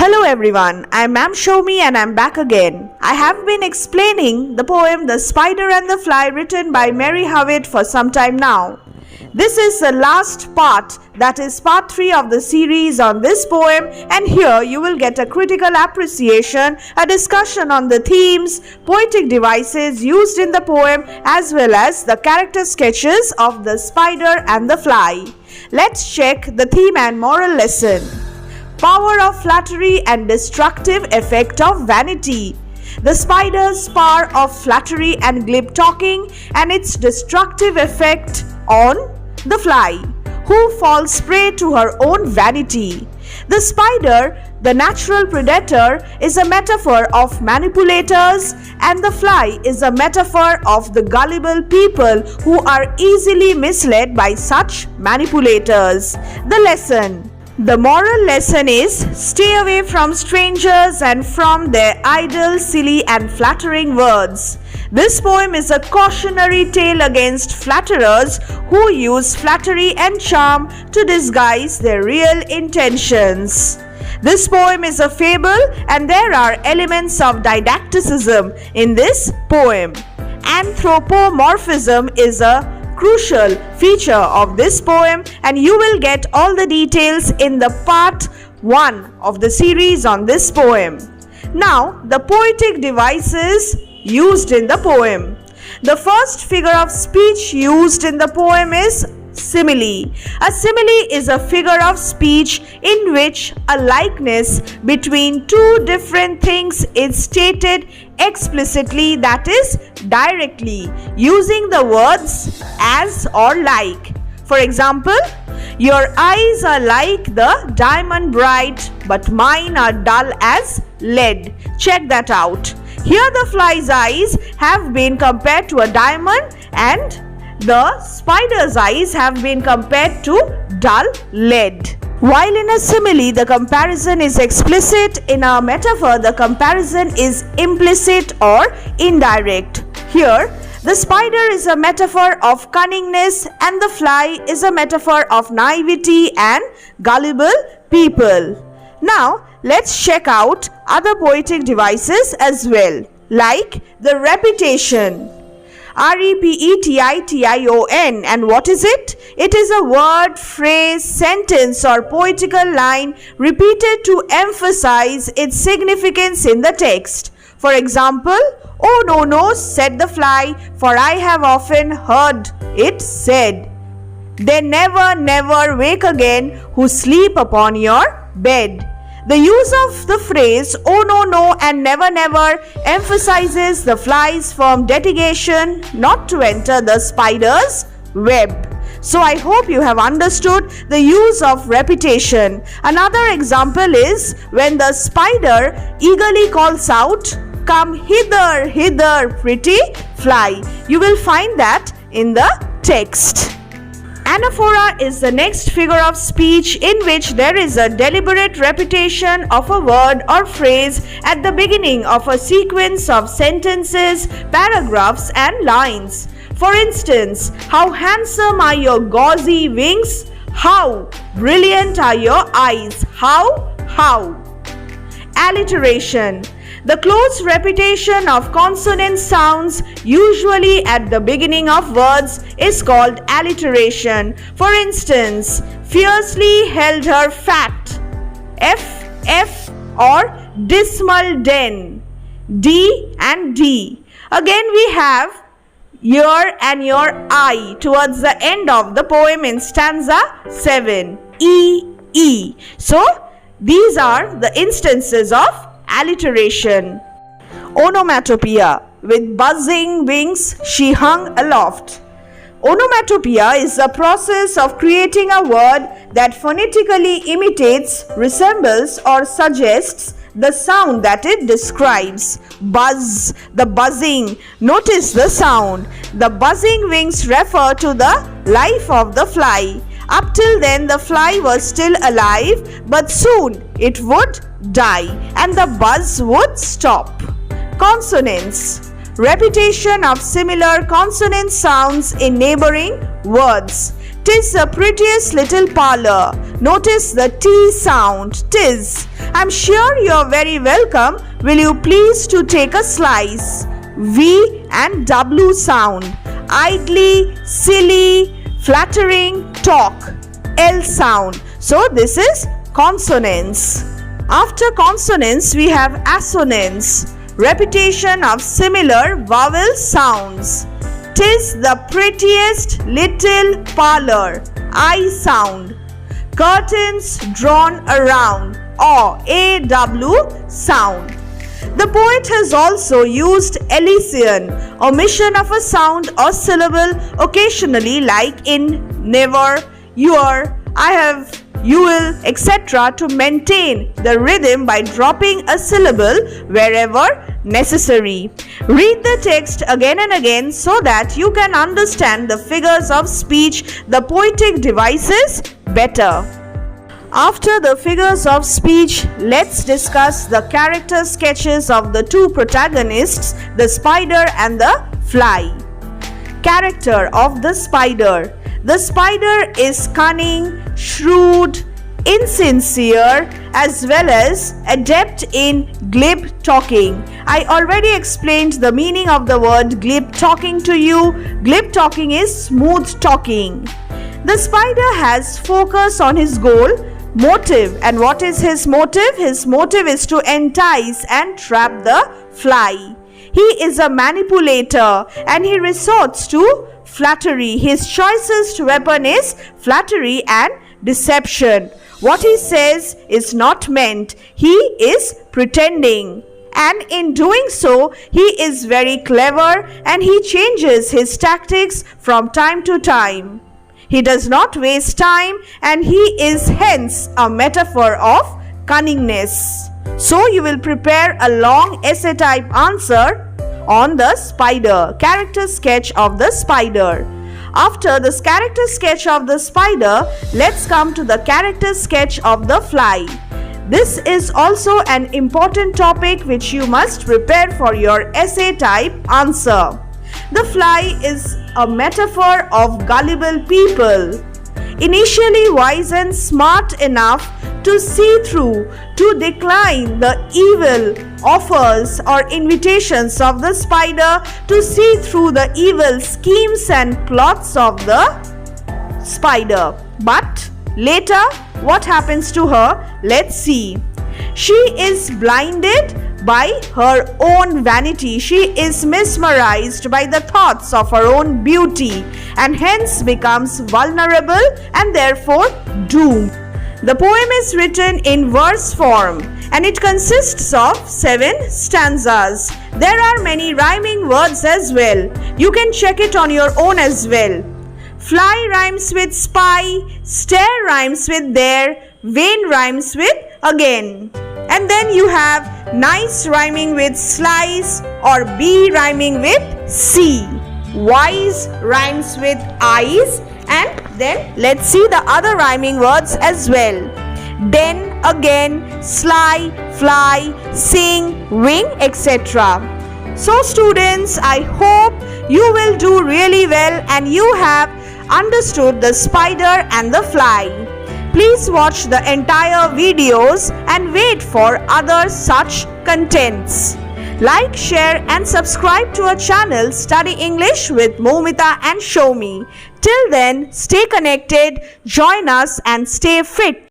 Hello everyone, I'm Ma'am Shomi and I'm back again. I have been explaining the poem The Spider and the Fly written by Mary Howitt for some time now. This is the last part, that is part 3 of the series on this poem, and here you will get a critical appreciation, a discussion on the themes, poetic devices used in the poem as well as the character sketches of the spider and the fly. Let's check the theme and moral lesson. Power of flattery and destructive effect of vanity. The spider's power of flattery and glib talking and its destructive effect on the fly, who falls prey to her own vanity. The spider, the natural predator, is a metaphor of manipulators, and the fly is a metaphor of the gullible people who are easily misled by such manipulators. The lesson. The moral lesson is, stay away from strangers and from their idle, silly and flattering words. This poem is a cautionary tale against flatterers who use flattery and charm to disguise their real intentions. This poem is a fable and there are elements of didacticism in this poem. Anthropomorphism is a crucial feature of this poem, and you will get all the details in the part 1 of the series on this poem. Now, the poetic devices used in the poem. The first figure of speech used in the poem is simile. A simile is a figure of speech in which a likeness between two different things is stated explicitly, that is, directly, using the words as or like. For example, your eyes are like the diamond bright, but mine are dull as lead. Check that out. Here the fly's eyes have been compared to a diamond and the spider's eyes have been compared to dull lead. While in a simile the comparison is explicit, in a metaphor the comparison is implicit or indirect. Here, the spider is a metaphor of cunningness and the fly is a metaphor of naivety and gullible people. Now, let's check out other poetic devices as well, like the repetition. Repetion, and what is it? It is a word, phrase, sentence or poetical line repeated to emphasize its significance in the text. For example, "Oh no, no," said the fly, "for I have often heard it said, they never, never wake again who sleep upon your bed." The use of the phrase "oh no, no" and "never, never" emphasizes the fly's firm dedication not to enter the spider's web. So I hope you have understood the use of repetition. Another example is when the spider eagerly calls out, "Come hither, hither, pretty fly." You will find that in the text. Anaphora is the next figure of speech in which there is a deliberate repetition of a word or phrase at the beginning of a sequence of sentences, paragraphs and lines. For instance, "How handsome are your gauzy wings? How brilliant are your eyes? How." Alliteration. The close repetition of consonant sounds, usually at the beginning of words, is called alliteration. For instance, "fiercely held her fat," F, or "dismal den," D and D. Again we have "your" and "your eye" towards the end of the poem in stanza 7, E. So, these are the instances of alliteration. Onomatopoeia. With buzzing wings she hung aloft. Onomatopoeia is the process of creating a word that phonetically imitates, resembles or suggests the sound that it describes. Buzz, the buzzing. Notice the sound. The buzzing wings refer to the life of the fly. Up till then the fly was still alive, but soon it would die and the buzz would stop. Consonants. Repetition of similar consonant sounds in neighboring words. 'Tis the prettiest little parlor. Notice the T sound, 'tis. I'm sure you're very welcome. Will you please to take a slice? V and W sound. Idly, silly, flattering, talk. L sound. So this is consonants. After consonants, we have assonance. Repetition of similar vowel sounds. 'Tis the prettiest little parlor. I sound. Curtains drawn around. Or AW sound. The poet has also used elision, omission of a sound or syllable occasionally, like in never, your, I have, you will, etc., to maintain the rhythm by dropping a syllable wherever necessary. Read the text again and again so that you can understand the figures of speech, the poetic devices better. After the figures of speech, let's discuss the character sketches of the two protagonists, the spider and the fly. Character of the spider. The spider is cunning, shrewd, insincere, as well as adept in glib talking. I already explained the meaning of the word glib talking to you. Glib talking is smooth talking. The spider has focus on his goal, motive. And what is his motive? His motive is to entice and trap the fly. He is a manipulator and he resorts to flattery. His choicest weapon is flattery and deception. What he says is not meant. He is pretending. And in doing so, he is very clever and he changes his tactics from time to time. He does not waste time and he is hence a metaphor of cunningness. So you will prepare a long essay type answer on the spider, character sketch of the spider. After this character sketch of the spider, let's come to the character sketch of the fly. This is also an important topic which you must prepare for your essay type answer. The fly is a metaphor of gullible people, initially wise and smart enough to see through, to decline the evil offers or invitations of the spider, to see through the evil schemes and plots of the spider. But later, what happens to her? Let's see. She is blinded by her own vanity. She is mesmerized by the thoughts of her own beauty and hence becomes vulnerable and therefore doomed. The poem is written in verse form and it consists of 7 stanzas. There are many rhyming words as well. You can check it on your own as well. Fly rhymes with spy, stare rhymes with there, vain rhymes with again. And then you have nice rhyming with slice or be rhyming with see. Wise rhymes with eyes, and then let's see the other rhyming words as well. Den, again, sly, fly, sing, wing, etc. So students, I hope you will do really well and you have understood the spider and the fly. Please watch the entire videos and wait for other such contents. Like, share and subscribe to our channel Study English with Moumita and Shomi. Till then, stay connected, join us and stay fit.